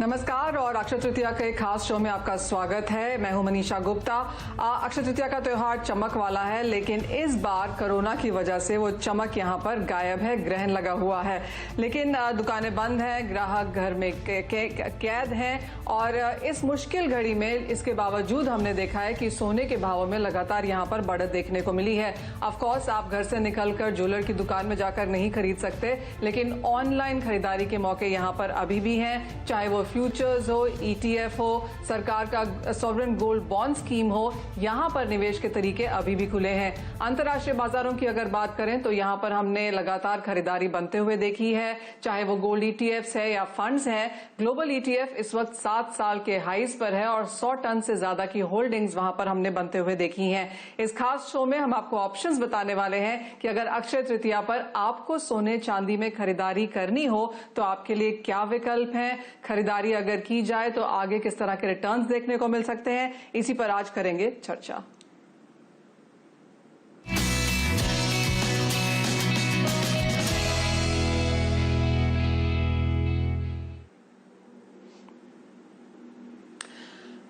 नमस्कार और अक्षय तृतीया के खास शो में आपका स्वागत है। मैं हूं मनीषा गुप्ता। अक्षय तृतीया का त्योहार चमक वाला है, लेकिन इस बार कोरोना की वजह से वो चमक यहां पर गायब है। ग्रहण लगा हुआ है, लेकिन दुकानें बंद हैं, ग्राहक घर में कैद हैं और इस मुश्किल घड़ी में इसके बावजूद हमने देखा है कि सोने के भावों में लगातार यहां पर बढ़त देखने को मिली है। ऑफकोर्स आप घर से निकलकर ज्वेलर की दुकान में जाकर नहीं खरीद सकते, लेकिन ऑनलाइन खरीदारी के मौके यहां पर अभी भी हैं, चाहे वो फ्यूचर्स हो, ईटीएफ हो, सरकार का सॉवरेन गोल्ड बॉन्ड स्कीम हो, यहां पर निवेश के तरीके अभी भी खुले हैं। अंतर्राष्ट्रीय बाजारों की अगर बात करें तो यहां पर हमने लगातार खरीदारी बनते हुए देखी है, चाहे वो गोल्ड ईटीएफ्स है या फंड्स हैं। ग्लोबल ईटीएफ इस वक्त 7 साल के हाईज पर है और 100 टन से ज्यादा की होल्डिंग्स वहां पर हमने बनते हुए देखी हैं। इस खास शो में हम आपको ऑप्शंस बताने वाले हैं कि अगर अक्षय तृतीया पर आपको सोने चांदी में खरीदारी करनी हो तो आपके लिए क्या विकल्प हैं, खरीदारी अगर की जाए तो आगे किस तरह के रिटर्न्स देखने को मिल सकते हैं। इसी पर आज करेंगे चर्चा।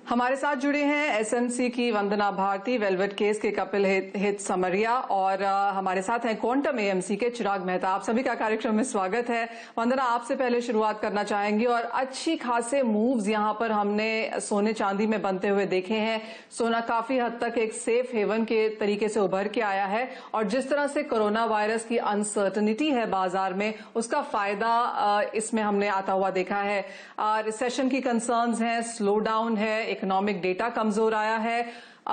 हमारे साथ जुड़े हैं एसएमसी की वंदना भारती, वेलवेट केस के कपिल हित समरिया और हमारे साथ हैं क्वांटम एएमसी के चिराग मेहता। आप सभी का कार्यक्रम में स्वागत है। वंदना, आपसे पहले शुरुआत करना चाहेंगी और अच्छी खासे मूव्स यहां पर हमने सोने चांदी में बनते हुए देखे हैं। सोना काफी हद तक एक सेफ हेवन के तरीके से उभर के आया है और जिस तरह से कोरोना वायरस की अनसर्टनिटी है बाजार में, उसका फायदा इसमें हमने आता हुआ देखा है। रिसेशन की कंसर्न्स हैं, स्लो डाउन है, इकोनॉमिक डेटा कमजोर आया है,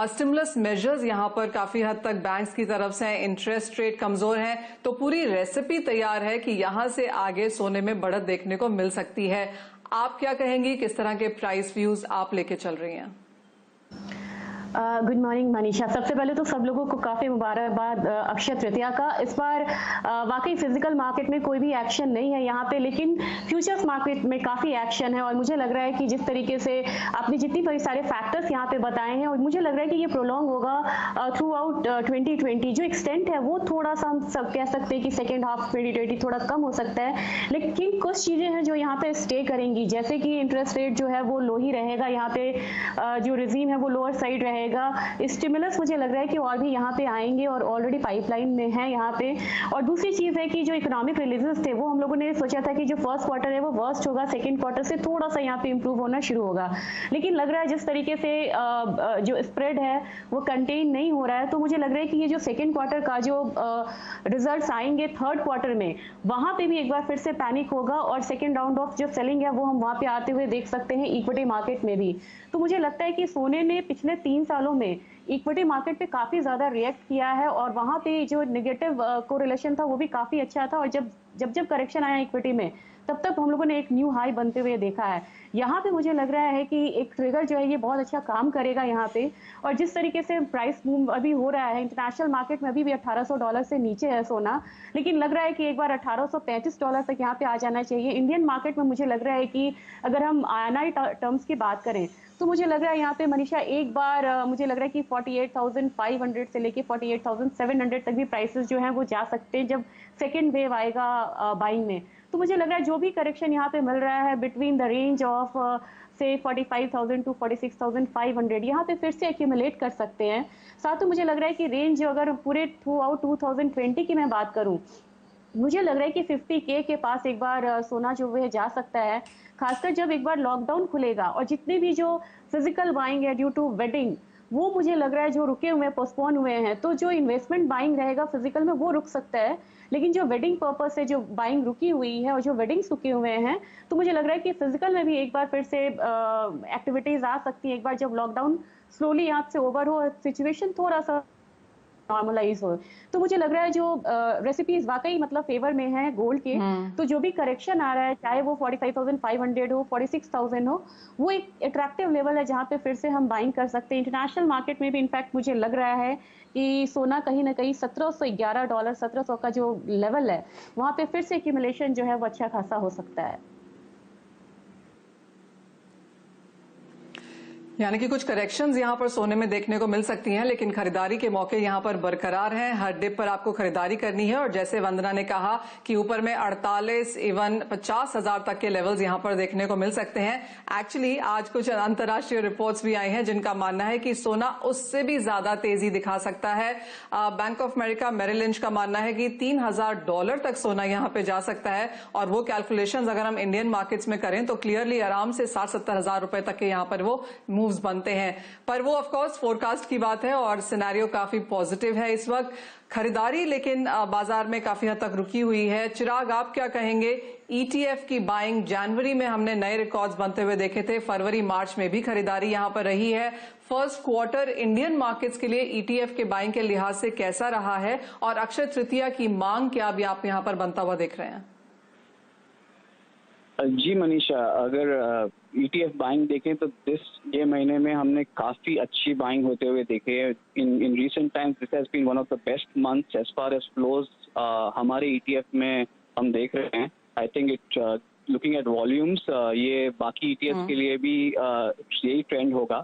स्टिमुलस मेजर्स यहां पर काफी हद तक बैंक्स की तरफ से, इंटरेस्ट रेट कमजोर है, तो पूरी रेसिपी तैयार है कि यहां से आगे सोने में बढ़त देखने को मिल सकती है। आप क्या कहेंगी, किस तरह के प्राइस व्यूज आप लेके चल रही हैं? Good morning Manisha. सबसे पहले तो सब लोगों को काफ़ी मुबारकबाद अक्षय तृतीया का। इस बार वाकई फिजिकल मार्केट में कोई भी एक्शन नहीं है यहाँ पे, लेकिन फ्यूचर्स मार्केट में काफ़ी एक्शन है और मुझे लग रहा है कि जिस तरीके से आपने जितनी बड़ी सारे फैक्टर्स यहाँ पे बताए हैं और मुझे लग रहा है कि ये प्रोलॉन्ग होगा थ्रू आउट 2020। जो एक्सटेंट है वो थोड़ा सा हम सब कह सकते हैं कि सेकेंड हाफ 2020 थोड़ा कम हो सकता है, लेकिन कुछ चीज़ें हैं जो यहाँ पे स्टे करेंगी, जैसे कि इंटरेस्ट रेट जो है वो लो ही रहेगा यहाँ पे, जो रिजीम है वो लोअर साइड रहेगा। स्टिमुलस मुझे लग रहा है कि और भी यहाँ पे आएंगे और ऑलरेडी पाइपलाइन में है यहाँ पे। और दूसरी चीज है कि जो इकोनॉमिक रिलीजेस थे वो हम लोगों ने सोचा था कि जो फर्स्ट क्वार्टर है वो वर्स्ट होगा, सेकंड क्वार्टर से थोड़ा सा यहाँ पे इंप्रूव होना शुरू होगा, लेकिन लग रहा है जिस तरीके से जो स्प्रेड है वो कंटेन नहीं हो रहा है, तो मुझे लग रहा है कि ये जो सेकेंड क्वार्टर का जो रिजल्ट आएंगे थर्ड क्वार्टर में, वहां पे भी एक बार फिर से पैनिक होगा और सेकेंड राउंड ऑफ जो सेलिंग है वो हम वहां पे आते हुए देख सकते हैं इक्विटी मार्केट में भी। तो मुझे लगता है कि सोने ने पिछले 3 सालों में इक्विटी मार्केट पे काफी ज्यादा रिएक्ट किया है और वहां पे जो नेगेटिव कोरिलेशन था वो भी काफी अच्छा था और जब करेक्शन आया इक्विटी में तब तक हम लोगों ने एक न्यू हाई बनते हुए देखा है। यहाँ पे मुझे लग रहा है कि एक ट्रिगर जो है ये बहुत अच्छा काम करेगा यहाँ पे, और जिस तरीके से प्राइस मूव अभी हो रहा है इंटरनेशनल मार्केट में अभी भी $1800 से नीचे है सोना, लेकिन लग रहा है कि एक बार $1835 तक यहाँ पे आ जाना चाहिए। इंडियन मार्केट में मुझे लग रहा है कि अगर हम INR टर्म्स की बात करें तो मुझे लग रहा है यहाँ पे मनीषा एक बार मुझे लग रहा है कि 48,500 से लेके 48,700 तक भी प्राइसेस जो हैं वो जा सकते हैं जब सेकेंड वेव आएगा बाइंग में। तो मुझे लग रहा है जो भी करेक्शन यहाँ पे मिल रहा है बिटवीन द रेंज ऑफ से 45,000 टू 46,500 यहाँ पे फिर से एक्यूमुलेट कर सकते हैं। साथ ही मुझे लग रहा है कि रेंज अगर पूरे थ्रू आउट 2020 की मैं बात करूँ, मुझे लग रहा है कि 50K के पास एक बार सोना जो है जा सकता है, खासकर जब एक बार लॉकडाउन खुलेगा और जितने भी जो फिजिकल बाइंग है ड्यू टू वेडिंग वो मुझे लग रहा है जो रुके हुए हैं, पोस्टपोन हुए हैं, तो जो इन्वेस्टमेंट बाइंग रहेगा फिजिकल में वो रुक सकता है, लेकिन जो वेडिंग पर्पज से जो बाइंग रुकी हुई है और जो वेडिंग्स रुके हुए हैं, तो मुझे लग रहा है कि फिजिकल में भी एक बार फिर से एक्टिविटीज आ सकती है एक बार जब लॉकडाउन स्लोली यहाँ से ओवर हो, सिचुएशन थोड़ा सा नॉर्मलाइज हो। तो मुझे लग रहा है जो रेसिपीज वाकई मतलब फेवर में है गोल्ड के, तो जो भी करेक्शन आ रहा है चाहे वो 45,500 हो 46,000 हो, वो एक अट्रैक्टिव लेवल है जहां पे फिर से हम बाइंग कर सकते हैं। इंटरनेशनल मार्केट में भी इनफैक्ट मुझे लग रहा है कि सोना कहीं ना कहीं $1711 1700 का जो लेवल है वहां पे फिर से एक्यूमुलेशन जो है वो अच्छा खासा हो सकता है। यानी कि कुछ करेक्शंस यहां पर सोने में देखने को मिल सकती हैं, लेकिन खरीदारी के मौके यहां पर बरकरार हैं। हर डिप पर आपको खरीदारी करनी है और जैसे वंदना ने कहा कि ऊपर में 48 इवन 50,000 तक के लेवल्स यहां पर देखने को मिल सकते हैं। एक्चुअली आज कुछ अंतर्राष्ट्रीय रिपोर्ट्स भी आई हैं जिनका मानना है कि सोना उससे भी ज्यादा तेजी दिखा सकता है। Bank of America Merrill Lynch का मानना है कि $3,000 तक सोना यहां पर जा सकता है और वो कैलकुलेशंस अगर हम इंडियन मार्केट्स में करें तो क्लियरली आराम से 60-70 हजार रुपए तक के यहां पर वो मूव्स बनते हैं। पर वो ऑफ कोर्स फोरकास्ट की बात है और सिनेरियो काफी पॉजिटिव है इस वक्त। खरीदारी लेकिन बाजार में काफी हद तक रुकी हुई है। चिराग, आप क्या कहेंगे? ईटीएफ की बाइंग जनवरी में हमने नए रिकॉर्ड्स बनते हुए देखे थे, फरवरी मार्च में भी खरीदारी यहां पर रही है। फर्स्ट क्वार्टर इंडियन मार्केट्स के लिए ईटीएफ के बाइंग के लिहाज से कैसा रहा है और अक्षय तृतीया की मांग क्या भी आप यहां पर बनता हुआ देख रहे हैं? जी मनीषा, अगर ईटीएफ बाइंग देखें तो ये महीने में हमने काफी अच्छी बाइंग होते हुए देखे। In recent times this has been one of the best months as far as flows हमारे ईटीएफ में हम देख रहे हैं। I think it looking at volumes ये बाकी ईटीएफ के लिए भी यही ट्रेंड होगा।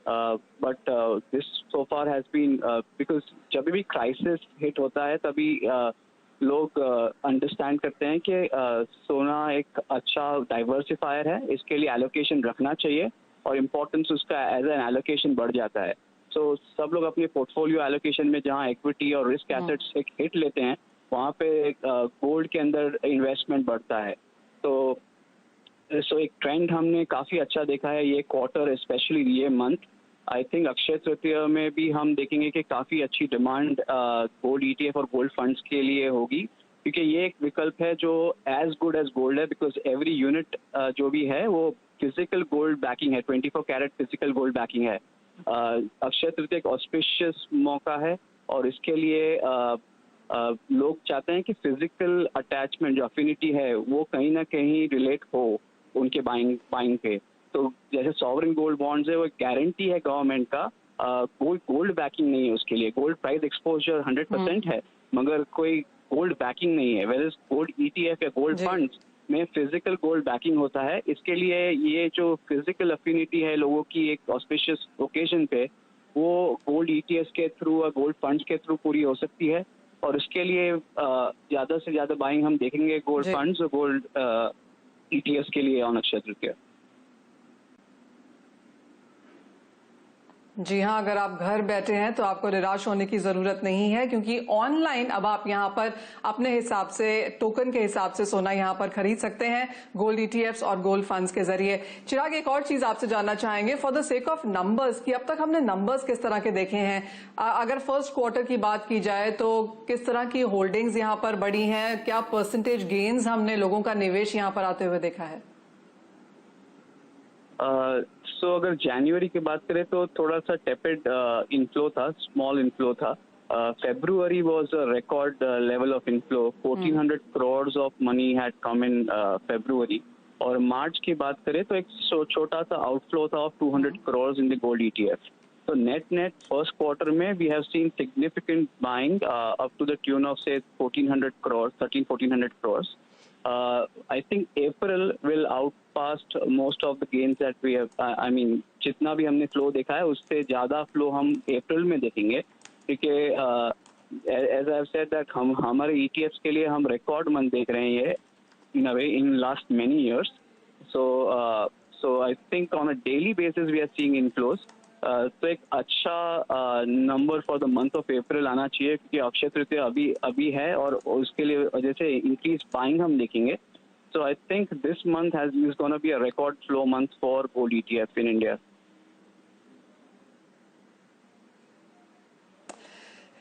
But this so far has been because जब भी क्राइसिस हिट होता है तभी लोग अंडरस्टैंड करते हैं कि सोना एक अच्छा डाइवर्सिफायर है, इसके लिए एलोकेशन रखना चाहिए और इम्पोर्टेंस उसका एज एन एलोकेशन बढ़ जाता है। सो सब लोग अपने पोर्टफोलियो एलोकेशन में जहां इक्विटी और रिस्क एसेट्स एक हिट लेते हैं वहां पे गोल्ड के अंदर इन्वेस्टमेंट बढ़ता है। तो एक ट्रेंड हमने काफ़ी अच्छा देखा है ये क्वार्टर, स्पेशली ये month. I think Akshaya Tritiya में भी हम देखेंगे कि काफ़ी अच्छी डिमांड गोल्ड ईटीएफ और गोल्ड फंड्स के लिए होगी, क्योंकि ये एक विकल्प है जो एज गुड एज गोल्ड है, बिकॉज एवरी यूनिट जो भी है वो फिजिकल गोल्ड बैकिंग है, 24 कैरेट फिजिकल गोल्ड बैकिंग है। अक्षय तृतीया एक ऑस्पिशियस मौका है और इसके लिए लोग चाहते हैं कि फिजिकल अटैचमेंट जो अफिनिटी है वो कहीं ना कहीं रिलेट हो उनके बाइंग पे। तो जैसे सॉवरेन गोल्ड बॉन्ड्स है वो गारंटी है गवर्नमेंट का, कोई गोल्ड बैकिंग नहीं है उसके लिए। गोल्ड प्राइस एक्सपोजर 100% है मगर कोई गोल्ड बैकिंग नहीं है। वेयर इज गोल्ड ईटीएफ या गोल्ड फंड्स में फिजिकल गोल्ड बैकिंग होता है। इसके लिए ये जो फिजिकल अफिनिटी है लोगों की एक ऑस्पिशियस ओकेजन पे वो गोल्ड ईटीएफ के थ्रू और गोल्ड फंड्स के थ्रू पूरी हो सकती है। और इसके लिए ज़्यादा से ज़्यादा बाइंग हम देखेंगे गोल्ड फंड्स और गोल्ड ईटीएफ के लिए ऑन अक्षय तृतीया। जी हाँ, अगर आप घर बैठे हैं तो आपको निराश होने की जरूरत नहीं है, क्योंकि ऑनलाइन अब आप यहाँ पर अपने हिसाब से टोकन के हिसाब से सोना यहाँ पर खरीद सकते हैं गोल्ड ईटीएफ्स और गोल्ड फंड्स के जरिए। चिराग, एक और चीज आपसे जानना चाहेंगे for the sake of numbers कि अब तक हमने नंबर्स किस तरह के देखे हैं। अगर फर्स्ट क्वार्टर की बात की जाए तो किस तरह की होल्डिंग्स यहाँ पर बढ़ी हैं, क्या परसेंटेज गेन्स हमने लोगों का निवेश यहाँ पर आते हुए देखा है? सो अगर जनवरी की बात करें तो थोड़ा सा टेपेड इनफ्लो था, स्मॉल इनफ्लो था। February was a record level of inflow, 1400 crore of money had come in February. और मार्च की बात करें तो एक छोटा सा आउटफ्लो था of 200 crore in the gold ETF. तो नेट फर्स्ट क्वार्टर में we have seen significant buying up to the tune of से 1400 crore, 1300-1400 crore. I think April will outpass most of the gains that we have. I mean, जितना भी हमने flow देखा है उससे ज़्यादा फ्लो हम अप्रैल में देखेंगे, क्योंकि as I have said that हम हमारे ETFs के लिए हम रिकॉर्ड मंथ देख रहे हैं ये in a way in last many years. So I think on a daily basis we are seeing inflows. तो एक अच्छा number for the month of April आना चाहिए, क्योंकि अक्षय तृतीया अभी है और उसके लिए जैसे इंक्रीज बाइंग हम देखेंगे। So I think this month is gonna be a record flow month for gold ETF in India.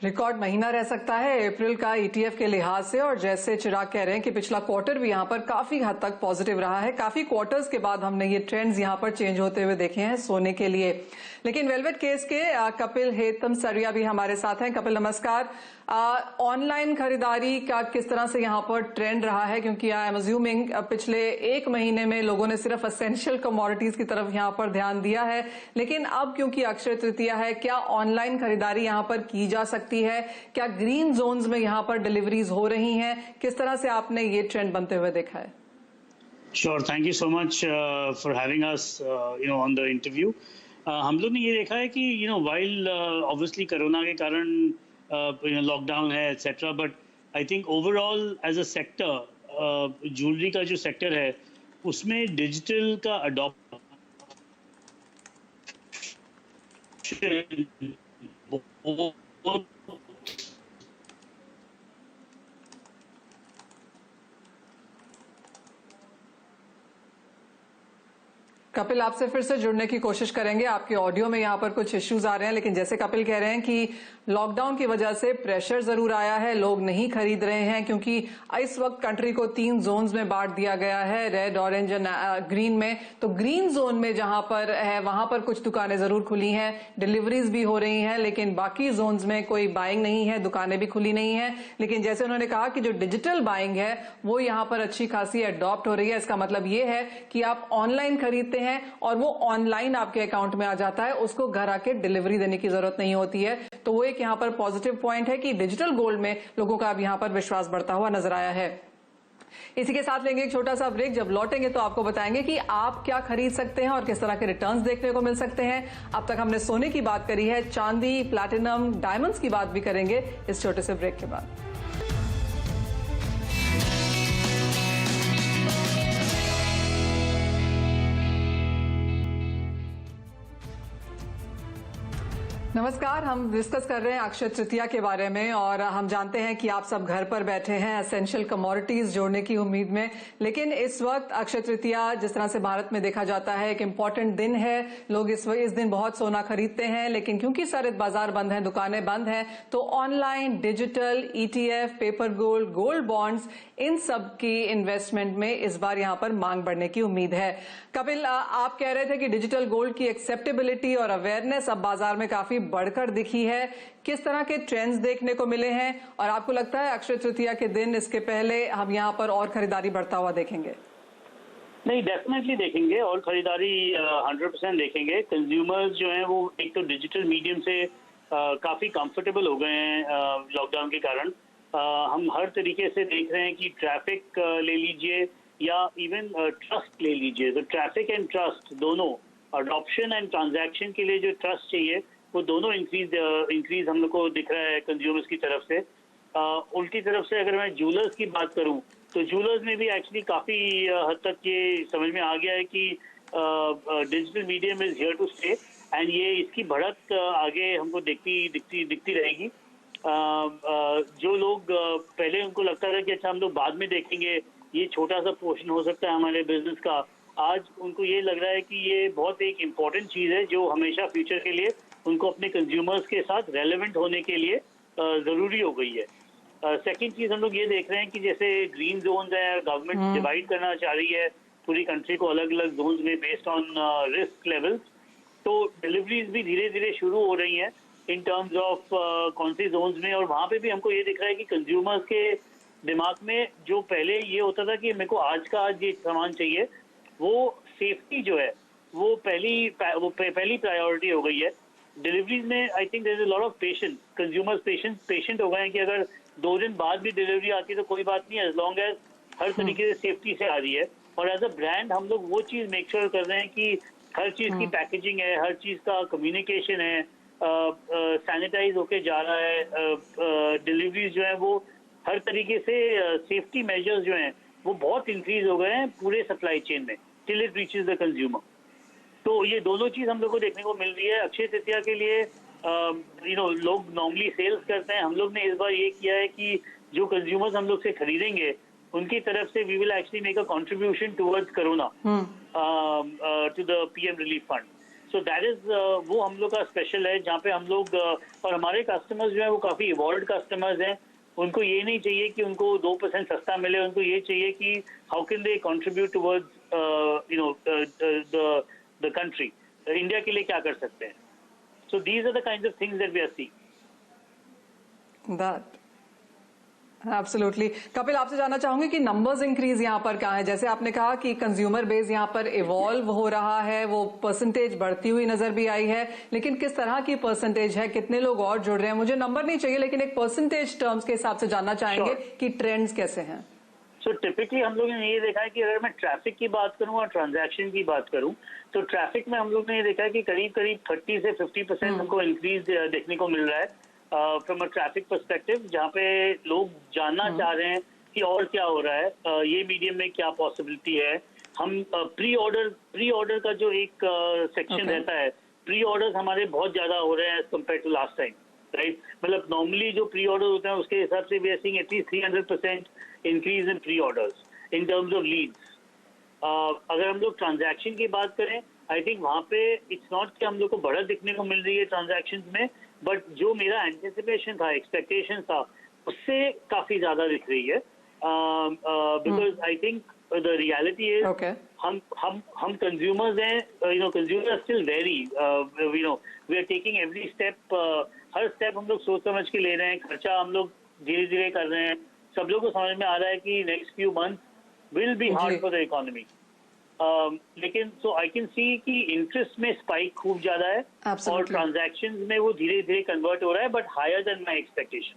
Record महीना रह सकता है अप्रैल का ईटीएफ के लिहाज से, और जैसे चिराग कह रहे हैं कि पिछला क्वार्टर भी यहाँ पर काफी हद तक पॉजिटिव रहा है। काफी क्वार्टर्स के बाद हमने ये ट्रेंड्स यहाँ पर चेंज होते हुए देखे हैं सोने के लिए। लेकिन वेलवेट केस के कपिल हेतम सरिया भी हमारे साथ हैं। कपिल नमस्कार। ऑनलाइन खरीदारी का किस तरह से यहाँ पर ट्रेंड रहा है, क्योंकि आई एम अज्यूमिंग पिछले एक महीने में लोगों ने सिर्फ एसेंशियल कमोडिटीज की तरफ यहाँ पर ध्यान दिया है, लेकिन अब क्योंकि अक्षय तृतीया है, क्या ऑनलाइन खरीदारी यहाँ पर की जा सकती है? क्या ग्रीन जोन्स में यहाँ पर डिलीवरीज हो रही हैं? किस तरह से आपने ये ट्रेंड बनते हुए देखा है? Sure. Thank you so much for having us, on the interview. हम लोग ने ये देखा है कि वाइल ऑब्वियसली कोरोना के कारण लॉकडाउन है etcetera, but I think overall as a sector jewellery का जो सेक्टर है उसमें डिजिटल का अडॉप्शन बहुत कपिल, आपसे फिर से जुड़ने की कोशिश करेंगे। आपके ऑडियो में यहाँ पर कुछ इश्यूज आ रहे हैं, लेकिन जैसे कपिल कह रहे हैं कि लॉकडाउन की वजह से प्रेशर जरूर आया है, लोग नहीं खरीद रहे हैं क्योंकि इस वक्त कंट्री को 3 जोन्स में बांट दिया गया है, रेड, ऑरेंज एंड ग्रीन में। तो ग्रीन जोन में जहां पर है वहां पर कुछ दुकानें जरूर खुली हैं, डिलीवरीज भी हो रही हैं, लेकिन बाकी जोन्स में कोई बाइंग नहीं है, दुकानें भी खुली नहीं है। लेकिन जैसे उन्होंने कहा कि जो डिजिटल बाइंग है वो यहाँ पर अच्छी खासी अडॉप्ट हो रही है। इसका मतलब ये है कि आप ऑनलाइन खरीदते हैं और वो ऑनलाइन आपके अकाउंट में आ जाता है, उसको घर आके डिलीवरी देने की जरूरत नहीं होती है। तो वो एक यहाँ पर पॉजिटिव पॉइंट है कि डिजिटल गोल्ड में लोगों का अब यहाँ पर विश्वास बढ़ता हुआ नजर आया है। इसी के साथ लेंगे एक छोटा सा ब्रेक। जब लौटेंगे तो आपको बताएंगे कि आप क्या खरीद सकते हैं और किस तरह के रिटर्न्स देखने को मिल सकते हैं। अब तक हमने सोने की बात करी है, चांदी, प्लैटिनम, डायमंड्स की बात भी करेंगे इस छोटे से ब्रेक के बाद। नमस्कार, हम डिस्कस कर रहे हैं अक्षय तृतीया के बारे में और हम जानते हैं कि आप सब घर पर बैठे हैं एसेंशियल कमोडिटीज जोड़ने की उम्मीद में। लेकिन इस वक्त अक्षय तृतीया जिस तरह से भारत में देखा जाता है एक इम्पॉर्टेंट दिन है, लोग इस दिन बहुत सोना खरीदते हैं, लेकिन क्योंकि सारे बाजार बंद हैं, दुकानें बंद हैं, तो online, digital, ETF, paper gold, gold bonds, इन सब की इन्वेस्टमेंट में इस बार यहां पर मांग बढ़ने की उम्मीद है। कपिल, आप कह रहे थे कि डिजिटल गोल्ड की एक्सेप्टेबिलिटी और अवेयरनेस अब बाजार में काफी बढ़कर दिखी है। किस तरह के ट्रेंड्स देखने को मिले हैं और आपको लगता है अक्षय तृतीया के दिन इसके पहले हम यहाँ पर और खरीदारी बढ़ता हुआ देखेंगे? नहीं, डेफिनेटली देखेंगे और खरीदारी 100% देखेंगे। कंज्यूमर्स जो हैं वो एक तो डिजिटल मीडियम से काफ़ी कंफर्टेबल हो गए हैं लॉकडाउन के कारण। हम हर तरीके से देख रहे हैं कि ट्रैफिक ले लीजिए या इवन ट्रस्ट ले लीजिए, तो ट्रैफिक एंड ट्रस्ट दोनों, अडॉप्शन एंड ट्रांजैक्शन के लिए जो ट्रस्ट चाहिए वो दोनों इंक्रीज हम लोग को दिख रहा है कंज्यूमर्स की तरफ से। उल्टी तरफ से अगर मैं ज्वेलर्स की बात करूं तो ज्वेलर्स में भी एक्चुअली काफ़ी हद तक ये समझ में आ गया है कि digital medium is here to stay and ये इसकी बढ़त आगे हमको दिखती रहेगी। जो लोग पहले उनको लगता था कि अच्छा हम लोग बाद में देखेंगे, ये छोटा सा पोर्शन हो सकता है हमारे बिजनेस का, आज उनको ये लग रहा है कि ये बहुत एक इम्पॉर्टेंट चीज़ है जो हमेशा फ्यूचर के लिए उनको अपने कंज्यूमर्स के साथ रेलेवेंट होने के लिए ज़रूरी हो गई है। सेकंड चीज़ हम लोग ये देख रहे हैं कि जैसे ग्रीन जोन्स है, गवर्नमेंट डिवाइड करना चाह रही है पूरी कंट्री को अलग अलग जोन्स में बेस्ड ऑन रिस्क लेवल्स, तो डिलीवरीज भी धीरे धीरे शुरू हो रही हैं इन टर्म्स ऑफ कौन सी जोन्स में। और वहाँ पे भी हमको ये दिख रहा है कि कंज्यूमर्स के दिमाग में जो पहले ये होता था कि मेरे को आज का आज ये सामान चाहिए, वो सेफ्टी जो है वो पहली प्रायोरिटी हो गई है। डिलीवरीज में I think there is a lot of patience, consumers patient हो गए हैं कि अगर 2 दिन बाद भी डिलीवरी आती है तो कोई बात नहीं, एज लॉन्ग एज हर तरीके से सेफ्टी से आ रही है। और एज अ ब्रांड हम लोग वो चीज़ मेक श्योर कर रहे हैं कि हर चीज़ की पैकेजिंग है, हर चीज़ का कम्युनिकेशन है, सैनिटाइज होके जा रहा है, डिलीवरीज जो है वो हर तरीके से सेफ्टी मेजर्स जो हैं वो बहुत इंक्रीज हो गए हैं पूरे सप्लाई चेन में till it reaches the consumer. तो ये दोनों चीज़ हम लोग को देखने को मिल रही है। अक्षय तृतीया के लिए लोग नॉर्मली सेल्स करते हैं, हम लोग ने इस बार ये किया है कि जो कंज्यूमर्स हम लोग से खरीदेंगे उनकी तरफ से we will actually make a contribution towards corona to the PM relief fund. So that is वो हम लोग का स्पेशल है जहाँ पे हम लोग और हमारे कस्टमर्स जो है वो काफ़ी इवॉल्व कस्टमर्स हैं। उनको ये नहीं चाहिए कि उनको 2% सस्ता मिले, उनको ये चाहिए कि how can they contribute towards the country, India के लिए क्या कर सकते हैं। So these are the kinds of things that we are seeing. That absolutely. Kapil, आपसे जानना चाहूंगी कि नंबर्स इंक्रीज यहाँ पर कहाँ है? जैसे आपने कहा कि कंज्यूमर बेस यहाँ पर इवॉल्व हो रहा है, वो परसेंटेज बढ़ती हुई नजर भी आई है, लेकिन किस तरह की परसेंटेज है, कितने लोग और जुड़ रहे हैं? मुझे नंबर नहीं चाहिए, लेकिन एक परसेंटेज टर्म्स के हिसाब से जानना चाहेंगे कि ट्रेंड्स कैसे हैं। सो टिपिकली हम लोगों ने ये देखा है कि अगर मैं ट्रैफिक की बात करूं और ट्रांजैक्शन की बात करूं तो ट्रैफिक में हम लोग ने ये देखा है कि करीब करीब 30 से 50% हमको इंक्रीज देखने को मिल रहा है फ्रॉम अ ट्रैफिक पर्सपेक्टिव, जहाँ पे लोग जानना चाह रहे हैं कि और क्या हो रहा है, ये मीडियम में क्या पॉसिबिलिटी है। हम प्री ऑर्डर का जो एक सेक्शन रहता है, प्री ऑर्डर्स हमारे बहुत ज्यादा हो रहे हैं as compare to last time, right. मतलब नॉर्मली जो प्री ऑर्डर होते हैं उसके हिसाब से we are seeing at least 300% increase in pre orders in terms of leads. अगर हम लोग ट्रांजैक्शन की बात करें, आई थिंक वहाँ पे इट्स नॉट कि हम लोग को बढ़त दिखने को मिल रही है ट्रांजैक्शन में, बट जो मेरा एंटिसिपेशन था, एक्सपेक्टेशन था, उससे काफी ज्यादा दिख रही है। Because I think the reality is हम कंज्यूमर्स हैं, consumer still very, we are taking every step, हर स्टेप हम लोग सोच समझ के ले रहे हैं, खर्चा हम लोग धीरे धीरे कर रहे हैं। सब लोग को समझ में आ रहा है कि next few month will be hard for the economy, लेकिन सो आई कैन सी कि इंटरेस्ट में स्पाइक खूब ज्यादा है और ट्रांजैक्शंस में वो धीरे धीरे कन्वर्ट हो रहा है, but higher than my expectation.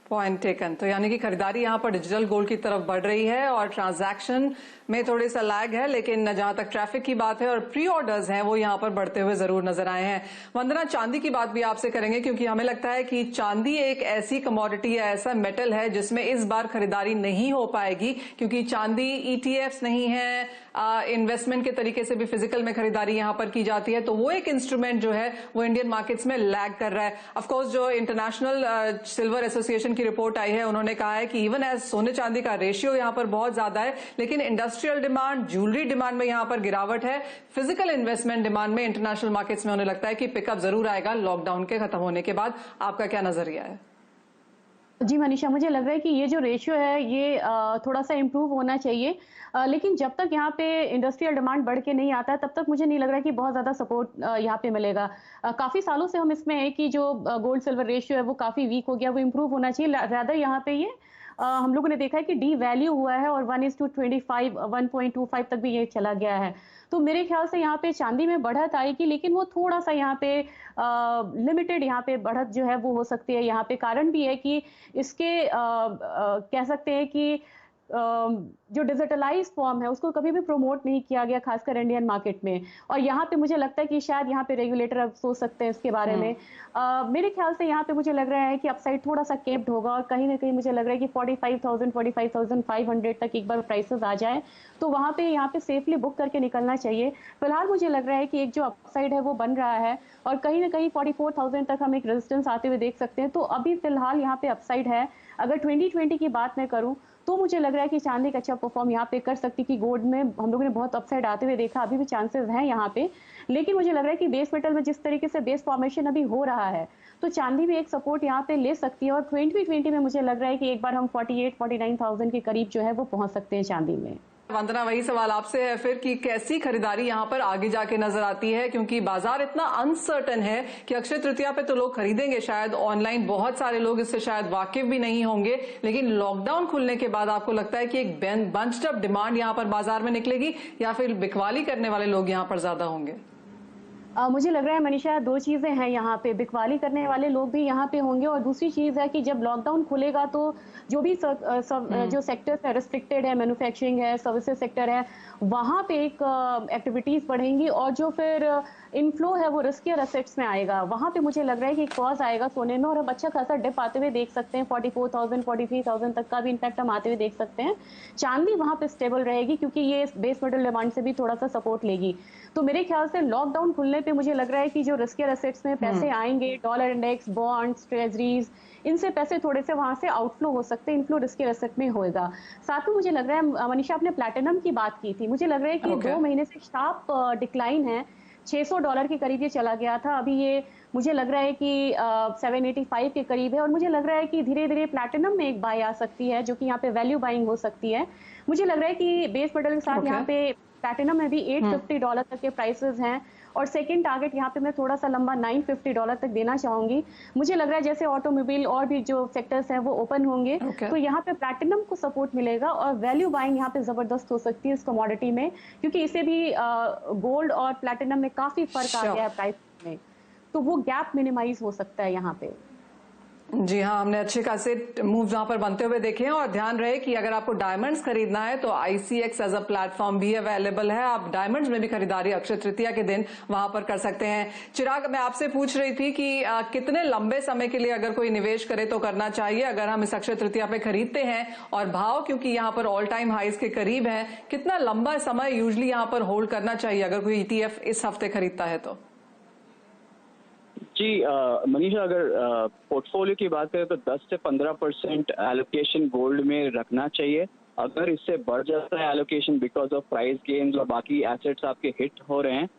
Point taken. तो यानी कि खरीदारी यहाँ पर डिजिटल गोल्ड की तरफ बढ़ रही है और ट्रांजैक्शन में थोड़ी सा लैग है, लेकिन जहां तक ट्रैफिक की बात है और प्री ऑर्डर्स हैं वो यहाँ पर बढ़ते हुए जरूर नजर आए हैं। वंदना, चांदी की बात भी आपसे करेंगे क्योंकि हमें लगता है कि चांदी एक ऐसी कमोडिटी या ऐसा मेटल है जिसमें इस बार खरीदारी नहीं हो पाएगी, क्योंकि चांदी ईटीएफ्स नहीं है, इन्वेस्टमेंट के तरीके से भी फिजिकल में खरीदारी यहाँ पर की जाती है, तो वो एक इंस्ट्रूमेंट जो है वो इंडियन मार्केट्स में लैग कर रहा है। ऑफकोर्स जो इंटरनेशनल सिल्वर एसोसिएशन की रिपोर्ट आई है उन्होंने कहा है कि इवन एज सोने चांदी का रेशियो यहाँ पर बहुत ज्यादा है, लेकिन इंडस्ट्रियल डिमांड, ज्वेलरी डिमांड में यहाँ पर गिरावट है। फिजिकल इन्वेस्टमेंट डिमांड में इंटरनेशनल मार्केट्स में उन्हें लगता है कि पिकअप जरूर आएगा लॉकडाउन के खत्म होने के बाद। आपका क्या नजरिया है? जी मनीषा, मुझे लग रहा है कि ये जो रेशियो है ये थोड़ा सा इम्प्रूव होना चाहिए, लेकिन जब तक यहाँ पे इंडस्ट्रियल डिमांड बढ़ के नहीं आता है तब तक मुझे नहीं लग रहा है कि बहुत ज़्यादा सपोर्ट यहाँ पे मिलेगा। काफ़ी सालों से हम इसमें है कि जो गोल्ड सिल्वर रेशियो है वो काफ़ी वीक हो गया, वो इम्प्रूव होना चाहिए। ज़्यादा यहाँ पे ये हम लोगों ने देखा है कि डी वैल्यू हुआ है और 1:25, 1.25 तक भी ये चला गया है। तो मेरे ख्याल से यहाँ पे चांदी में बढ़त आएगी, लेकिन वो थोड़ा सा यहाँ पे लिमिटेड यहाँ पे बढ़त जो है वो हो सकती है। यहाँ पे कारण भी है कि इसके कह सकते हैं कि जो डिजिटलाइज फॉर्म है उसको कभी भी प्रमोट नहीं किया गया, खासकर इंडियन मार्केट में। और यहाँ पे मुझे लगता है कि शायद यहाँ पे रेगुलेटर अब सोच सकते हैं इसके बारे में। मेरे ख्याल से यहाँ पे मुझे लग रहा है कि अपसाइड थोड़ा सा केप्ड होगा और कहीं ना कहीं मुझे लग रहा है कि 45,500 तक एक बार प्राइसेस आ जाए तो वहाँ पे यहाँ पे सेफली बुक करके निकलना चाहिए। फिलहाल मुझे लग रहा है कि एक जो अपसाइड है वो बन रहा है और कहीं ना कहीं 44,000 तक हम एक रेजिस्टेंस आते हुए देख सकते हैं। तो अभी फिलहाल यहाँ पे अपसाइड है। अगर 2020 की बात मैं करूँ तो मुझे लग रहा है कि चांदी का अच्छा परफॉर्म यहाँ पे कर सकती, कि गोल्ड में हम लोगों ने बहुत अपसाइड आते हुए देखा, अभी भी चांसेस हैं यहाँ पे। लेकिन मुझे लग रहा है कि बेस मेटल में जिस तरीके से बेस फॉर्मेशन अभी हो रहा है तो चांदी भी एक सपोर्ट यहाँ पे ले सकती है। और 2020 में मुझे लग रहा है कि एक बार हम 48-49,000 के करीब जो है वो पहुंच सकते हैं चांदी में। वंदना, वही सवाल आपसे है फिर कि कैसी खरीदारी यहाँ पर आगे जाके नजर आती है, क्योंकि बाजार इतना अनसर्टन है कि अक्षय तृतीया पे तो लोग खरीदेंगे शायद ऑनलाइन, बहुत सारे लोग इससे शायद वाकिफ भी नहीं होंगे, लेकिन लॉकडाउन खुलने के बाद आपको लगता है कि एक बंच्ड अप डिमांड यहाँ पर बाजार में निकलेगी या फिर बिकवाली करने वाले लोग यहाँ पर ज्यादा होंगे? मुझे लग रहा है मनीषा, दो चीज़ें हैं यहाँ पे, बिकवाली करने वाले लोग भी यहाँ पे होंगे और दूसरी चीज़ है कि जब लॉकडाउन खुलेगा तो जो भी जो सेक्टर्स है रिस्ट्रिक्टेड है, मैन्युफैक्चरिंग है, सर्विसेज सेक्टर है, वहाँ पे एक एक्टिविटीज़ बढ़ेंगी और जो फिर इनफ्लो है वो रिस्कियर एसेट्स में आएगा। वहाँ पे मुझे लग रहा है कि कॉज आएगा सोने में और अब अच्छा खासा डिप आते हुए देख सकते हैं, 44,000, 43,000 तक का भी इनफैक्ट हम आते हुए देख सकते हैं। चांदी वहाँ पे स्टेबल रहेगी क्योंकि ये बेस मेटल डिमांड से भी थोड़ा सा सपोर्ट लेगी। तो मेरे ख्याल से लॉकडाउन खुलने पे मुझे लग रहा है कि जो रिस्कियर एसेट्स में पैसे आएंगे, डॉलर इंडेक्स, बॉन्ड्स, ट्रेजरीज, इनसे पैसे थोड़े से वहां से आउटफ्लो हो सकते हैं, इनफ्लो रिस्कियर एसेट में होएगा। साथ में मुझे लग रहा है, मनीषा आपने प्लैटिनम की बात की थी, मुझे लग रहा है कि 2 महीने से शार्प डिक्लाइन है, $600 के करीब ये चला गया था, अभी ये मुझे लग रहा है कि 785 के करीब है और मुझे लग रहा है कि धीरे धीरे प्लैटिनम में एक बाय आ सकती है जो कि यहाँ पे वैल्यू बाइंग हो सकती है। मुझे लग रहा है कि बेस मेटल के साथ यहाँ पे प्लैटिनम में भी $850 तक के प्राइसेस हैं और सेकंड टारगेट यहाँ पे मैं थोड़ा सा लंबा $950 तक देना चाहूंगी। मुझे लग रहा है जैसे ऑटोमोबाइल और भी जो सेक्टर्स हैं वो ओपन होंगे तो यहाँ पे प्लैटिनम को सपोर्ट मिलेगा और वैल्यू बाइंग यहाँ पे जबरदस्त हो सकती है इस कमोडिटी में, क्योंकि इसे भी गोल्ड और प्लैटिनम में काफी फर्क आ गया है प्राइस में, तो वो गैप मिनिमाइज हो सकता है यहाँ पे। जी हाँ, हमने अच्छे खासे मूव्स वहां पर बनते हुए देखे हैं और ध्यान रहे कि अगर आपको डायमंड्स खरीदना है तो ICX एज अ प्लेटफॉर्म भी अवेलेबल है। आप डायमंड्स में भी खरीदारी अक्षय तृतीया के दिन वहां पर कर सकते हैं। चिराग, मैं आपसे पूछ रही थी कि कितने लंबे समय के लिए अगर कोई निवेश करे तो करना चाहिए अगर हम इस अक्षय तृतीया पे खरीदते हैं, और भाव क्योंकि यहाँ पर ऑल टाइम हाइज के करीब है, कितना लंबा समय यूजली यहाँ पर होल्ड करना चाहिए अगर कोई ETF इस हफ्ते खरीदता है तो? जी मनीषा, अगर पोर्टफोलियो की बात करें तो 10 से 15% एलोकेशन गोल्ड में रखना चाहिए। अगर इससे बढ़ जाता है allocation because of price gains और बाकी एसेट्स आपके हिट हो रहे हैं,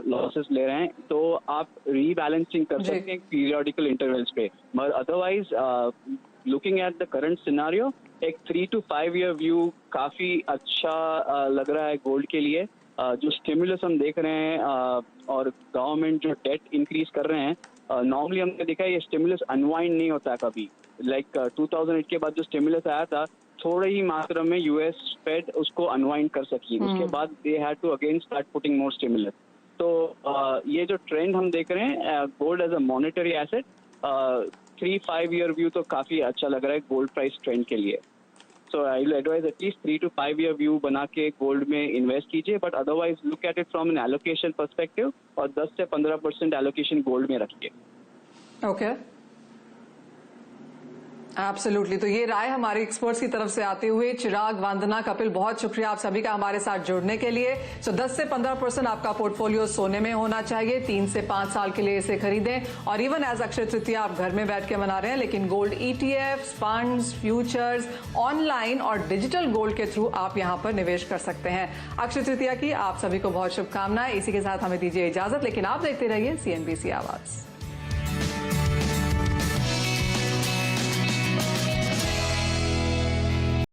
लॉसेस ले रहे हैं, तो आप रीबैलेंसिंग कर सकते हैं पीरियोडिकल इंटरवल्स पे। मगर otherwise looking at the current scenario, एक 3 to 5 year व्यू काफी अच्छा लग रहा है गोल्ड के लिए। जो स्टिमुलस हम देख रहे हैं और गवर्नमेंट जो डेट इंक्रीज कर रहे हैं, नॉर्मली हमने देखा है ये स्टिमुलस अनवाइंड नहीं होता कभी। लाइक 2008 के बाद जो स्टिमुलस आया था, थोड़ी ही मात्रा में US फेड उसको अनवाइंड कर सकी, उसके बाद they had to again start putting more stimulus. तो ये जो ट्रेंड हम देख रहे हैं gold as a monetary asset, 3-5 year view तो काफी अच्छा लग रहा है गोल्ड प्राइस ट्रेंड के लिए। So I will advise at least 3 to 5 year view बना के गोल्ड में इन्वेस्ट कीजिए, but otherwise look at it from N allocation perspective और 10 से 15% एलोकेशन गोल्ड में रखिए। Okay, absolutely. तो ये राय हमारे एक्सपर्ट्स की तरफ से आते हुए, चिराग, वंदना, कपिल, बहुत शुक्रिया आप सभी का हमारे साथ जुड़ने के लिए। 10 से 15% आपका पोर्टफोलियो सोने में होना चाहिए, 3 से 5 साल के लिए इसे खरीदें। और इवन एज अक्षय तृतीया आप घर में बैठ के मना रहे हैं, लेकिन gold ETFs, funds, futures, online और डिजिटल गोल्ड के थ्रू आप यहां पर निवेश कर सकते हैं। अक्षय तृतीया की आप सभी को बहुत शुभकामनाएं। इसी के साथ हमें दीजिए इजाजत, लेकिन आप देखते रहिए CNBC आवाज।